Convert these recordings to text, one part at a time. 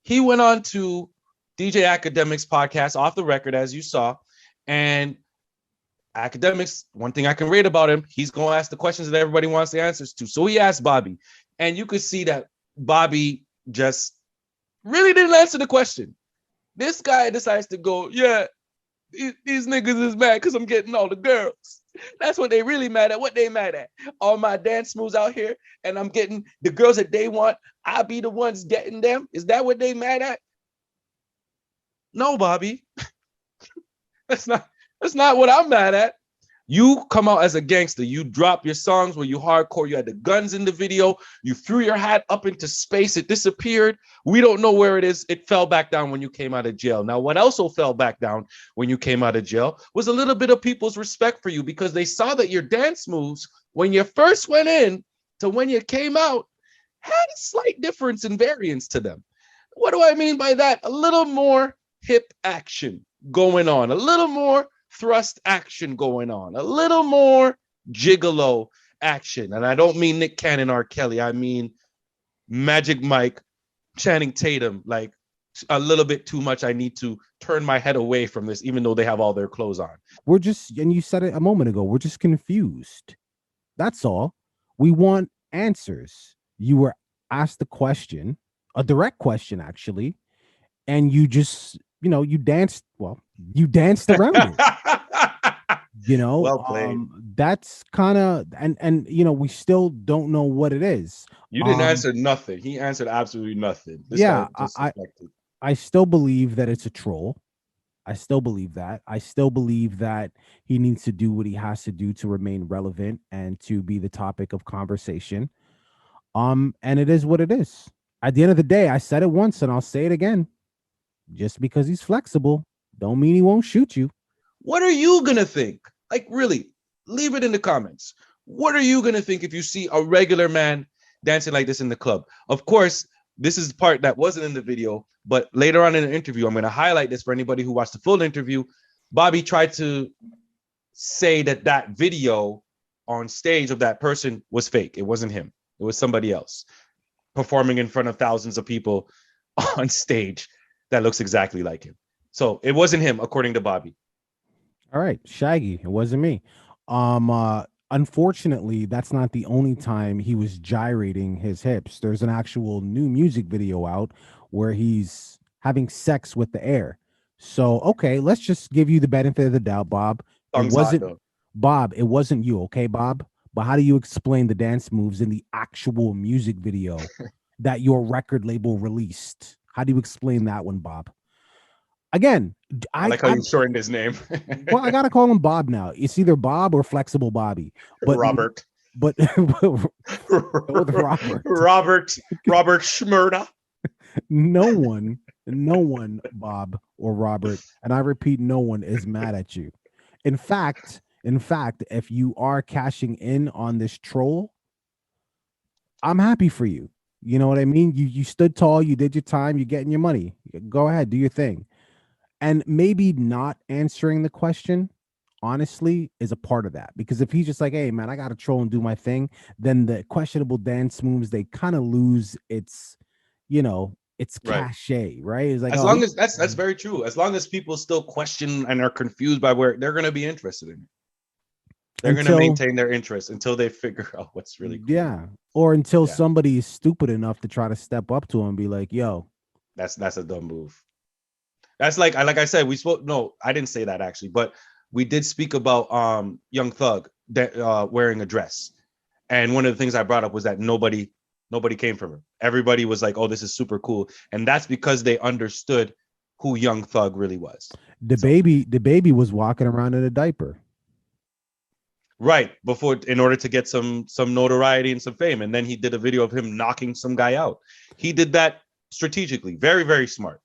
he went on to DJ Akademiks podcast, Off the Record, as you saw. And Akademiks, one thing I can rate about him, he's going to ask the questions that everybody wants the answers to. So he asked Bobby. And you could see that Bobby just really didn't answer the question. This guy decides to go, yeah, these niggas is mad because I'm getting all the girls. That's what they really mad at. What they mad at? All my dance moves out here, and I'm getting the girls that they want. I'll be the ones getting them. Is that what they mad at? No, Bobby. That's not what I'm mad at. You come out as a gangster. You drop your songs where you hardcore. You had the guns in the video. You threw your hat up into space. It disappeared. We don't know where it is. It fell back down when you came out of jail. Now, what also fell back down when you came out of jail was a little bit of people's respect for you, because they saw that your dance moves when you first went in to when you came out had a slight difference in variance to them. What do I mean by that? A little more hip action going on, a little more thrust action going on, a little more gigolo action. And I don't mean Nick Cannon, R. Kelly. I mean Magic Mike, Channing Tatum, like a little bit too much. I need to turn my head away from this, even though they have all their clothes on. We're just, and you said it a moment ago, we're just confused. That's all. We want answers. You were asked the question, a direct question, actually, and you just, you danced around it. Well played. That's kind of, and we still don't know what it is. You didn't answer nothing. He answered absolutely nothing. I still believe that it's a troll. I still believe that. I still believe that he needs to do what he has to do to remain relevant and to be the topic of conversation. And it is what it is. At the end of the day, I said it once and I'll say it again. Just because he's flexible, don't mean he won't shoot you. What are you going to think? Like, really, leave it in the comments. What are you going to think if you see a regular man dancing like this in the club? Of course, this is the part that wasn't in the video, but later on in the interview, I'm going to highlight this for anybody who watched the full interview. Bobby tried to say that video on stage of that person was fake. It wasn't him. It was somebody else performing in front of thousands of people on stage that looks exactly like him. So it wasn't him, according to Bobby. All right, Shaggy, it wasn't me. Unfortunately, that's not the only time he was gyrating his hips. There's an actual new music video out where he's having sex with the air. So, okay, let's just give you the benefit of the doubt, Bob. It wasn't you, okay, Bob? But how do you explain the dance moves in the actual music video that your record label released? How do you explain that one, Bob? Again, I like how you shortened his name. Well, I gotta call him Bob now. It's either Bob or Flexible Bobby. But Robert. But Robert Shmurda. No one, Bob or Robert, and I repeat, no one is mad at you. In fact, if you are cashing in on this troll, I'm happy for you. You know what I mean? You stood tall, you did your time, you're getting your money. Go ahead, do your thing. And maybe not answering the question, honestly, is a part of that. Because if he's just like, hey, man, I got to troll and do my thing, then the questionable dance moves, they kind of lose its, its cachet, right? It's like, as long as that's very true. As long as people still question and are confused by where they're going to be interested in it. They're going to maintain their interest until they figure out what's really cool. Yeah. Or until somebody is stupid enough to try to step up to him and be like, yo. That's a dumb move. That's like I said, we spoke. No, I didn't say that actually, but we did speak about Young Thug wearing a dress. And one of the things I brought up was that nobody came from him. Everybody was like, oh, this is super cool. And that's because they understood who Young Thug really was. The baby was walking around in a diaper. Right, in order to get some notoriety and some fame. And then he did a video of him knocking some guy out. He did that strategically. Very, very smart.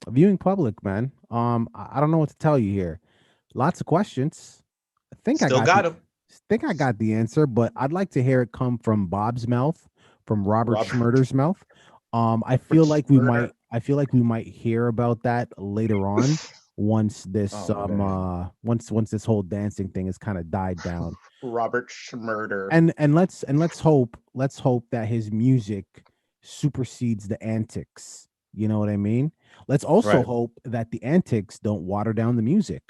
Viewing public, man. I don't know what to tell you here. Lots of questions. I think I got the answer, but I'd like to hear it come from Bob's mouth, from Robert Shmurda's mouth. I feel like we might hear about that later on once this once this whole dancing thing has kind of died down. Robert Shmurda. And let's hope that his music supersedes the antics You know what I mean? Let's also Right. hope that the antics don't water down the music.